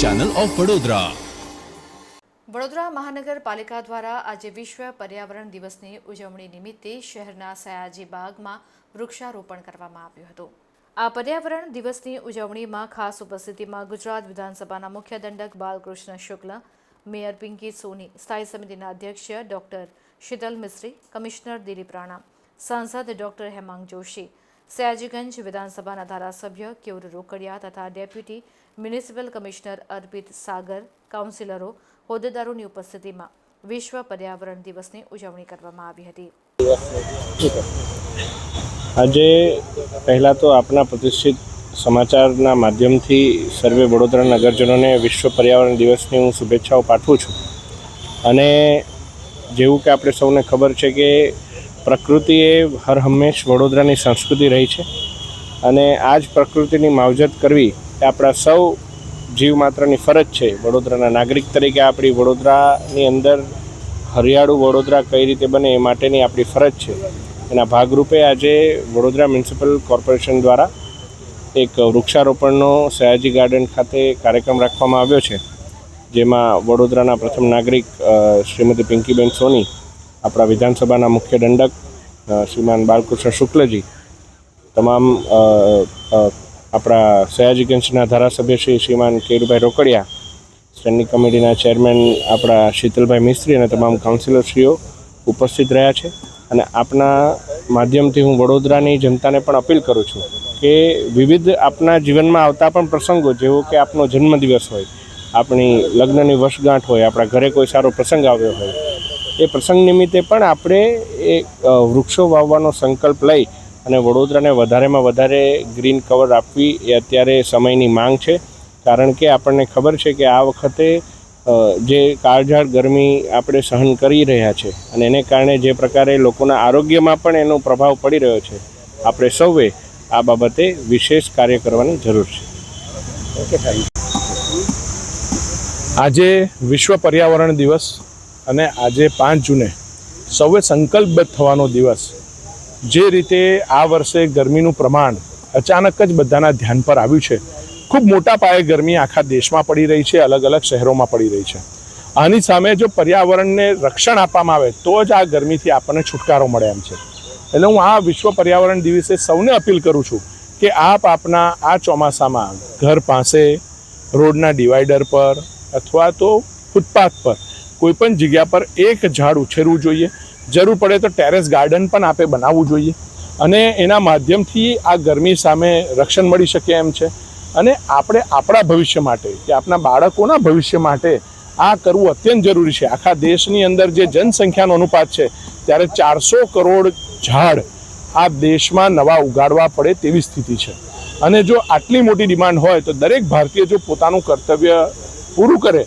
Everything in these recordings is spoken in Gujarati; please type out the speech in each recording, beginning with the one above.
Channel of Vadodara. વડોદરા મહાનગરપાલિકા દ્વારા આજે વિશ્વ પર્યાવરણ દિવસની ઉજવણી નિમિત્તે શહેરના સયાજી બાગમાં વૃક્ષારોપણ કરવામાં આવ્યું હતું। આ પર્યાવરણ દિવસની ઉજવણીમાં ખાસ ઉપસ્થિતિમાં ગુજરાત વિધાનસભાના મુખ્ય દંડક બાલકૃષ્ણ શુક્લ, મેયર પિંકી સોની, સ્થાયી સમિતિના અધ્યક્ષ ડોક્ટર શીતલ મિસ્ત્રી, કમિશનર દિલીપ રાણા, સાંસદ ડોક્ટર હેમાંગ જોશી, સયાજીગંજ વિધાનસભાના ધારાસભ્ય કેયુર રોકડિયા તથા ડેપ્યુટી મ્યુનિસિપલ કમિશનર અર્પિત સાગર, કાઉન્સિલરો, હોદ્દેદારોની ઉપસ્થિતિમાં વિશ્વ પર્યાવરણ દિવસની ઉજવણી કરવામાં આવી હતી। આજે પહેલાં તો આપના પ્રતિષ્ઠિત સમાચારના માધ્યમથી સર્વે વડોદરા નગરજનોને વિશ્વ પર્યાવરણ દિવસની હું શુભેચ્છાઓ પાઠવું છું। અને જેવું કે આપણે સૌને ખબર છે કે પ્રકૃતિ એ હર હંમેશ વડોદરાની સંસ્કૃતિ રહી છે અને આ જ પ્રકૃતિની માવજત કરવી એ આપણા સૌ જીવ માત્રની ફરજ છે। વડોદરાના નાગરિક તરીકે આપણી વડોદરાની અંદર હરિયાળું વડોદરા કઈ રીતે બને એ માટેની આપણી ફરજ છે। એના ભાગરૂપે આજે વડોદરા મ્યુનિસિપલ કોર્પોરેશન દ્વારા એક વૃક્ષારોપણનો સયાજી ગાર્ડન ખાતે કાર્યક્રમ રાખવામાં આવ્યો છે, જેમાં વડોદરાના પ્રથમ નાગરિક શ્રીમતી પિંકીબેન સોની, આપણા વિધાનસભાના મુખ્ય દંડક શ્રીમાન બાલકૃષ્ણ શુક્લજી, તમામ આપણા સયાજીગંજના ધારાસભ્ય શ્રીમાન કેયુરભાઈ રોકડિયા, સ્ટેન્ડિંગ કમિટીના ચેરમેન આપણા શીતલભાઈ મિસ્ત્રી અને તમામ કાઉન્સિલરશ્રીઓ ઉપસ્થિત રહ્યા છે। અને આપના માધ્યમથી હું વડોદરાની જનતાને પણ અપીલ કરું છું કે વિવિધ આપના જીવનમાં આવતા પણ પ્રસંગો, જેવો કે આપનો જન્મદિવસ હોય, આપણી લગ્નની વર્ષગાંઠ હોય, આપણા ઘરે કોઈ સારો પ્રસંગ આવ્યો હોય, એ પ્રસંગ નિમિત્તે પણ આપણે એ વૃક્ષો વાવવાનો સંકલ્પ લઈ અને વડોદરાને વધારેમાં વધારે ગ્રીન કવર આપવી એ અત્યારે સમયની માંગ છે। કારણ કે આપણને ખબર છે કે આ વખતે જે કાળઝાળ ગરમી આપણે સહન કરી રહ્યા છે અને એને કારણે જે પ્રકારે લોકોના આરોગ્યમાં પણ એનો પ્રભાવ પડી રહ્યો છે, આપણે સૌએ આ બાબતે વિશેષ કાર્ય કરવાની જરૂર છે। આજે વિશ્વ પર્યાવરણ દિવસ અને આજે 5 જૂને સૌએ સંકલ્પબદ્ધ થવાનો દિવસ। જે રીતે આ વર્ષે ગરમીનું પ્રમાણ અચાનક જ બધાના ધ્યાન પર આવ્યું છે, ખૂબ મોટા પાયે ગરમી આખા દેશમાં પડી રહી છે, અલગ અલગ શહેરોમાં પડી રહી છે। આની સામે જો પર્યાવરણને રક્ષણ આપવામાં આવે તો જ આ ગરમીથી આપણને છુટકારો મળે એમ છે। એટલે હું આ વિશ્વ પર્યાવરણ દિવસે સૌને અપીલ કરું છું કે આપ આપના આ ચોમાસામાં ઘર પાસે, રોડના ડિવાઈડર પર અથવા તો ફૂટપાથ પર કોઈપણ જગ્યા પર એક ઝાડ ઉછેરવું જોઈએ। જરૂર પડે તો ટેરેસ ગાર્ડન પણ આપે બનાવવું જોઈએ અને એના માધ્યમથી આ ગરમી સામે રક્ષણ મળી શકે એમ છે। અને આપણે આપણા ભવિષ્ય માટે કે આપણા બાળકોના ભવિષ્ય માટે આ કરવું અત્યંત જરૂરી છે। આખા દેશની અંદર જે જનસંખ્યાનો અનુપાત છે ત્યારે 400 કરોડ ઝાડ આ દેશમાં નવા ઉગાડવા પડે તેવી સ્થિતિ છે। અને જો આટલી મોટી ડિમાન્ડ હોય તો દરેક ભારતીય જો પોતાનું કર્તવ્ય પૂરું કરે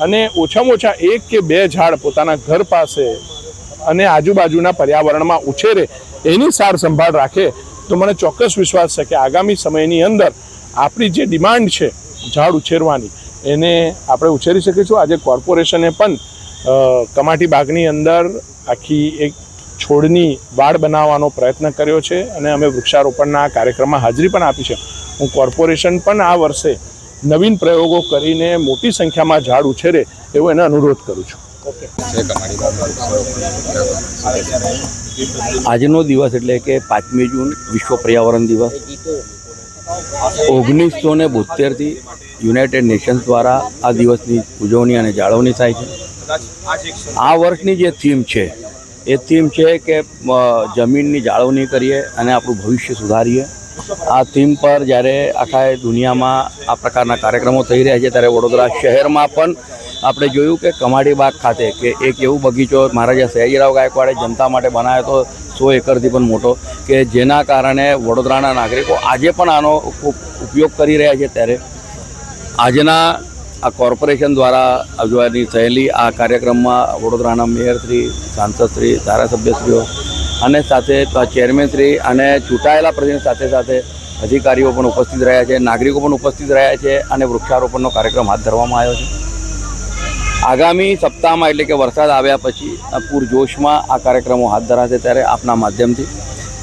અને ઓછામાં ઓછા 1 કે 2 ઝાડ પોતાના ઘર પાસે અને આજુબાજુના પર્યાવરણમાં ઉછેરે, એની સાર સંભાળ રાખે તો મને ચોક્કસ વિશ્વાસ છે કે આગામી સમયની અંદર આપણી જે ડિમાન્ડ છે ઝાડ ઉછેરવાની, એને આપણે ઉછેરી શકીશું। આજે કોર્પોરેશને પણ કમાટી બાગની અંદર આખી એક છોડની વાડ બનાવવાનો પ્રયત્ન કર્યો છે અને અમે વૃક્ષારોપણના કાર્યક્રમમાં હાજરી પણ આપી છે। હું કોર્પોરેશન પણ આ વર્ષે નવીન પ્રયોગો કરીને મોટી સંખ્યામાં ઝાડ ઉછેરે એવો એને અનુરોધ કરું છું। આજનો દિવસ એટલે કે 5મી જૂન વિશ્વ પર્યાવરણ દિવસ 1972થી યુનાઇટેડ નેશન્સ દ્વારા આ દિવસની ઉજવણી અને જાળવણી થાય છે। આ વર્ષની જે થીમ છે એ થીમ છે કે જમીનની જાળવણી કરીએ અને આપણું ભવિષ્ય સુધારીએ। આ થીમ પર જ્યારે આખા દુનિયામાં આ પ્રકારના કાર્યક્રમો થઈ રહ્યા છે ત્યારે વડોદરા શહેરમાં પણ આપણે જોયું કે કમાટી બાગ ખાતે કે એક એવું બગીચો મહારાજા સયાજીરાવ ગાયકવાડે જનતા માટે બનાવ્યો હતો 100 એકરથી પણ મોટો, કે જેના કારણે વડોદરાના નાગરિકો આજે પણ આનો ઉપયોગ કરી રહ્યા છે। ત્યારે આજના આ કોર્પોરેશન દ્વારા ઉજવવાની થયેલી આ કાર્યક્રમમાં વડોદરાના મેયરશ્રી, સાંસદશ્રી, ધારાસભ્યશ્રીઓ અને સાથે ચેરમેનશ્રી અને ચૂંટાયેલા પ્રતિનિધિ સાથે સાથે અધિકારીઓ પણ ઉપસ્થિત રહ્યા છે, નાગરિકો પણ ઉપસ્થિત રહ્યા છે અને વૃક્ષારોપણનો કાર્યક્રમ હાથ ધરવામાં આવ્યો છે। આગામી સપ્તાહમાં એટલે કે વરસાદ આવ્યા પછી પૂરજોશમાં આ કાર્યક્રમો હાથ ધરાશે। ત્યારે આપના માધ્યમથી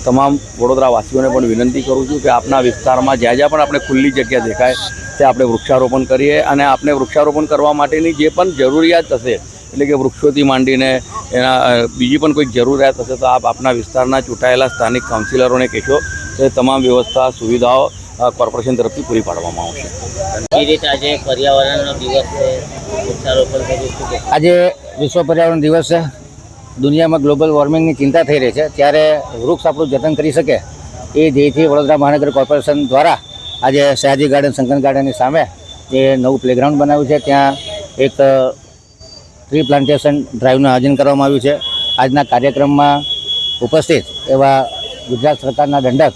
તમામ વડોદરાવાસીઓને પણ વિનંતી કરું છું કે આપના વિસ્તારમાં જ્યાં જ્યાં પણ આપણે ખુલ્લી જગ્યા દેખાય તે આપણે વૃક્ષારોપણ કરીએ અને આપણે વૃક્ષારોપણ કરવા માટેની જે પણ જરૂરિયાત હશે, એટલે કે વૃક્ષોથી માંડીને એના બીજી પણ કોઈક જરૂરિયાત હશે તો આપ આપના વિસ્તારના ચૂંટાયેલા સ્થાનિક કાઉન્સિલરોને કહેશો તો તમામ વ્યવસ્થા સુવિધાઓ કોર્પોરેશન તરફથી પૂરી પાડવામાં આવશે. એ રીતે આજે પર્યાવરણનો દિવસ છે, વૃક્ષારોપણ કર્યું. આજે વિશ્વ પર્યાવરણ દિવસ છે. દુનિયામાં ગ્લોબલ વોર્મિંગની ચિંતા થઈ રહી છે, ત્યારે વૃક્ષ આપણું જતન કરી શકે એ ધ્યેયથી વડોદરા મહાનગર કોર્પોરેશન દ્વારા આજે સયાજી ગાર્ડન, શંકર ગાર્ડનની સામે જે નવું પ્લેગ્રાઉન્ડ બનાવ્યું છે ત્યાં એક ટ્રી પ્લાન્ટેશન ડ્રાઈવનું આયોજન કરવામાં આવ્યું છે. આજના કાર્યક્રમમાં ઉપસ્થિત એવા ગુજરાત સરકારના દંડક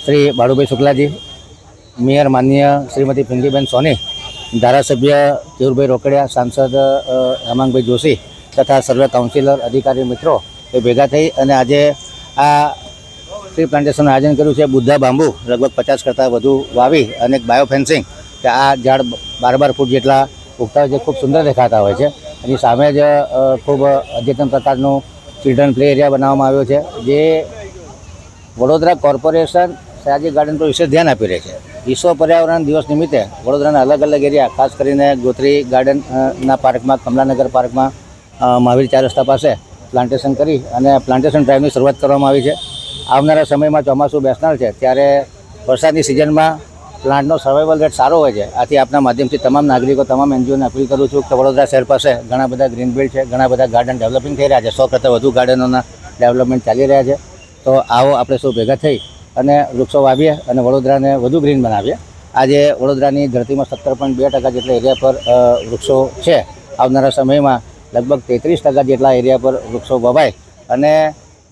શ્રી બાળુભાઈ શુક્લાજી, મેયર માનનીય શ્રીમતી પિંકીબેન સોની, ધારાસભ્ય કેયુરભાઈ રોકડિયા, સાંસદ હેમાંગભાઈ જોશી તથા સર્વે કાઉન્સિલર, અધિકારી મિત્રો એ ભેગા થઈ અને આજે આ ટ્રી પ્લાન્ટેશનનું આયોજન કર્યું છે. બુદ્ધા બાંબુ લગભગ 50 કરતાં વધુ વાવી અને એક બાયો ફેન્સિંગ કે આ ઝાડ 12 ફૂટ જેટલા ઉગતા હોય છે, ખૂબ સુંદર દેખાતા હોય છે. એની સામે જ ખૂબ અદ્યતન પ્રકારનું ચિલ્ડ્રન પ્લે એરિયા બનાવવામાં આવ્યો છે, જે વડોદરા કોર્પોરેશન સયાજી ગાર્ડન પર વિશેષ ધ્યાન આપી રહી છે. વિશ્વ પર્યાવરણ દિવસ નિમિત્તે વડોદરાના અલગ અલગ એરિયા, ખાસ કરીને ગોત્રી ગાર્ડનના પાર્કમાં, કમલાનગર પાર્કમાં, મહાવીર 4 રસ્તા પાસે પ્લાન્ટેશન કરી અને પ્લાન્ટેશન ડ્રાઈવની શરૂઆત કરવામાં આવી છે. આવનારા સમયમાં ચોમાસું બેસનાર છે, ત્યારે વરસાદની સિઝનમાં પ્લાન્ટનો સર્વાઈવલ રેટ સારો હોય છે. આથી આપના માધ્યમથી તમામ નાગરિકો, તમામ એનજીઓને અપીલ કરું છું કે વડોદરા શહેર પાસે ઘણા બધા ગ્રીન બેલ્ટ છે, ઘણા બધા ગાર્ડન ડેવલપિંગ થઈ રહ્યા છે. 100 કરતાં વધુ ગાર્ડનોના ડેવલપમેન્ટ ચાલી રહ્યા છે. તો આવો આપણે સૌ ભેગા થઈ અને વૃક્ષો વાવીએ અને વડોદરાને વધુ ગ્રીન બનાવીએ. આજે વડોદરાની ધરતીમાં 17.2% જેટલા એરિયા પર વૃક્ષો છે. આવનારા સમયમાં લગભગ 33% જેટલા એરિયા પર વૃક્ષો વવાય અને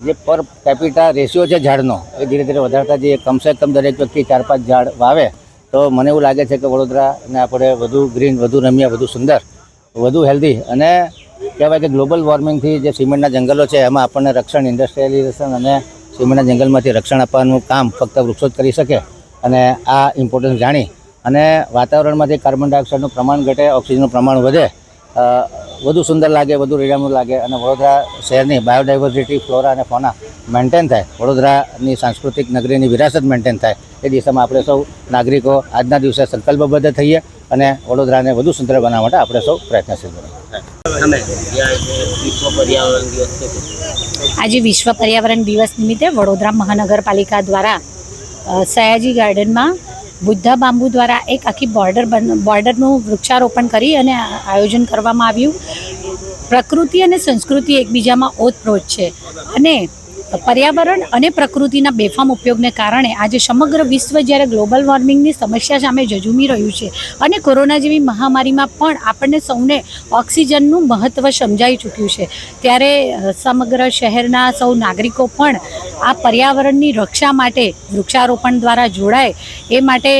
જે પર કેપિટા રેશિયો છે ઝાડનો એ ધીરે ધીરે વધારતા જઈએ. કમસે કમ દરેક વ્યક્તિ 4-5 ઝાડ વાવે તો મને એવું લાગે છે કે વડોદરાને આપણે વધુ ગ્રીન, વધુ રમ્ય, વધુ સુંદર, વધુ હેલ્ધી અને કહેવાય કે ગ્લોબલ વોર્મિંગથી જે સિમેન્ટના જંગલો છે એમાં આપણને રક્ષણ, ઇન્ડસ્ટ્રીયલાઇઝેશન અને સિમેન્ટના જંગલમાંથી રક્ષણ આપવાનું કામ ફક્ત વૃક્ષો જ કરી શકે. અને આ ઇમ્પોર્ટન્સ જાણી અને વાતાવરણમાંથી કાર્બન ડાયોક્સાઇડનું પ્રમાણ ઘટે, ઓક્સિજનનું પ્રમાણ વધે, વધુ સુંદર લાગે, વધુ રીડામણું લાગે અને વડોદરા શહેરની બાયોડાયવર્સિટી, ફ્લોરા અને ફોના મેન્ટેન થાય, વડોદરાની સાંસ્કૃતિક નગરીની વિરાસત મેન્ટેન થાય, એ દિશામાં આપણે સૌ નાગરિકો આજના દિવસે સંકલ્પબદ્ધ થઈએ અને વડોદરાને વધુ સુંદર બનાવવા માટે આપણે સૌ પ્રયત્નશીલ બનીએ. વિશ્વ પર્યાવરણ દિવસ છે. આજે વિશ્વ પર્યાવરણ દિવસ નિમિત્તે વડોદરા મહાનગરપાલિકા દ્વારા સયાજી ગાર્ડનમાં બુદ્ધા બાંબુ દ્વારા એક આખી બોર્ડરનું વૃક્ષારોપણ કરી અને આયોજન કરવામાં આવ્યું. પ્રકૃતિ અને સંસ્કૃતિ એકબીજામાં ઓતપ્રોત છે અને પર્યાવરણ અને પ્રકૃતિના બેફામ ઉપયોગને કારણે આજે સમગ્ર વિશ્વ જ્યારે ગ્લોબલ વોર્મિંગની સમસ્યા સામે ઝઝૂમી રહ્યું છે અને કોરોના જેવી મહામારીમાં પણ આપણને સૌને ઓક્સિજનનું મહત્ત્વ સમજાઈ ચૂક્યું છે, ત્યારે સમગ્ર શહેરના સૌ નાગરિકો પણ આ પર્યાવરણની રક્ષા માટે વૃક્ષારોપણ દ્વારા જોડાય એ માટે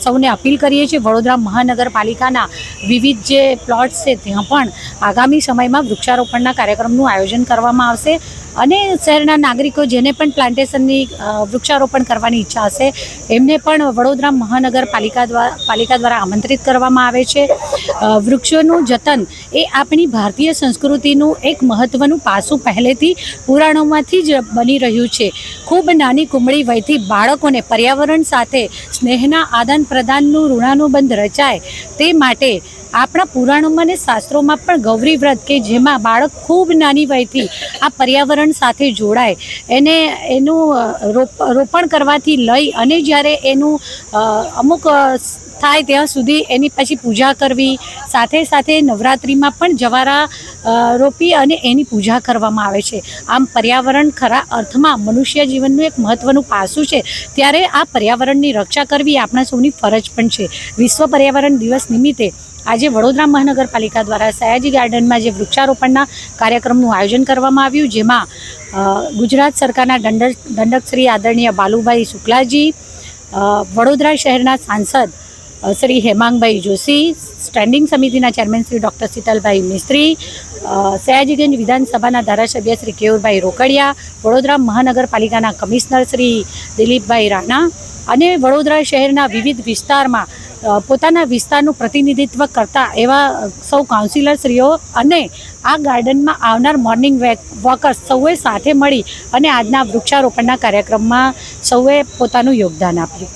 સૌને અપીલ કરીએ છીએ. વડોદરા મહાનગરપાલિકાના વિવિધ જે પ્લોટ્સ છે ત્યાં પણ આગામી સમયમાં વૃક્ષારોપણના કાર્યક્રમનું આયોજન કરવામાં આવશે અને શહેરના નાગરિકો જેને પણ પ્લાન્ટેશનની વૃક્ષારોપણ કરવાની ઈચ્છા હશે એમને પણ વડોદરા મહાનગરપાલિકા દ્વારા આમંત્રિત કરવામાં આવે છે. વૃક્ષોનું જતન એ આપણી ભારતીય સંસ્કૃતિનું એક મહત્ત્વનું પાસું પહેલેથી પુરાણોમાંથી જ બની રહ્યું છે. ખૂબ નાની કુમળી વયથી બાળકોને પર્યાવરણ સાથે સ્નેહના આદાન પ્રદાનનું ઋણાનુબંધ રચાય તે માટે આપણા પુરાણોમાં અને શાસ્ત્રોમાં પણ ગૌરી વ્રત કે જેમાં બાળક ખૂબ નાની વયથી આ પર્યાવરણ સાથે જોડાય, એનું રોપણ કરવાથી લઈ અને જ્યારે એનું અમુક થાય ત્યાં સુધી એની પછી પૂજા કરવી, સાથે સાથે નવરાત્રિમાં પણ જવારા રોપી અને એની પૂજા કરવામાં આવે છે. આમ પર્યાવરણ ખરા અર્થમાં મનુષ્ય જીવનનું એક મહત્ત્વનું પાસું છે, ત્યારે આ પર્યાવરણની રક્ષા કરવી આપણા સૌની ફરજ પણ છે. વિશ્વ પર્યાવરણ દિવસ નિમિત્તે આજે વડોદરા મહાનગરપાલિકા દ્વારા સયાજી ગાર્ડનમાં જે વૃક્ષારોપણના કાર્યક્રમનું આયોજન કરવામાં આવ્યું, જેમાં ગુજરાત સરકારના દંડક શ્રી આદરણીય બાલુભાઈ શુક્લાજી, વડોદરા શહેરના સાંસદ શ્રી હેમાંગભાઈ જોશી, સ્ટેન્ડિંગ સમિતિના ચેરમેન શ્રી ડૉક્ટર શીતલભાઈ મિસ્ત્રી, સયાજીગંજ વિધાનસભાના ધારાસભ્ય શ્રી કેયુરભાઈ રોકડિયા, વડોદરા મહાનગરપાલિકાના કમિશનર શ્રી દિલીપભાઈ રાણા અને વડોદરા શહેરના વિવિધ વિસ્તારમાં પોતાના વિસ્તારનું પ્રતિનિધિત્વ કરતા એવા સૌ કાઉન્સિલરશ્રીઓ અને આ ગાર્ડનમાં આવનાર મોર્નિંગ વોકર્સ સૌએ સાથે મળી અને આજના વૃક્ષારોપણના કાર્યક્રમમાં સૌએ પોતાનું યોગદાન આપ્યું.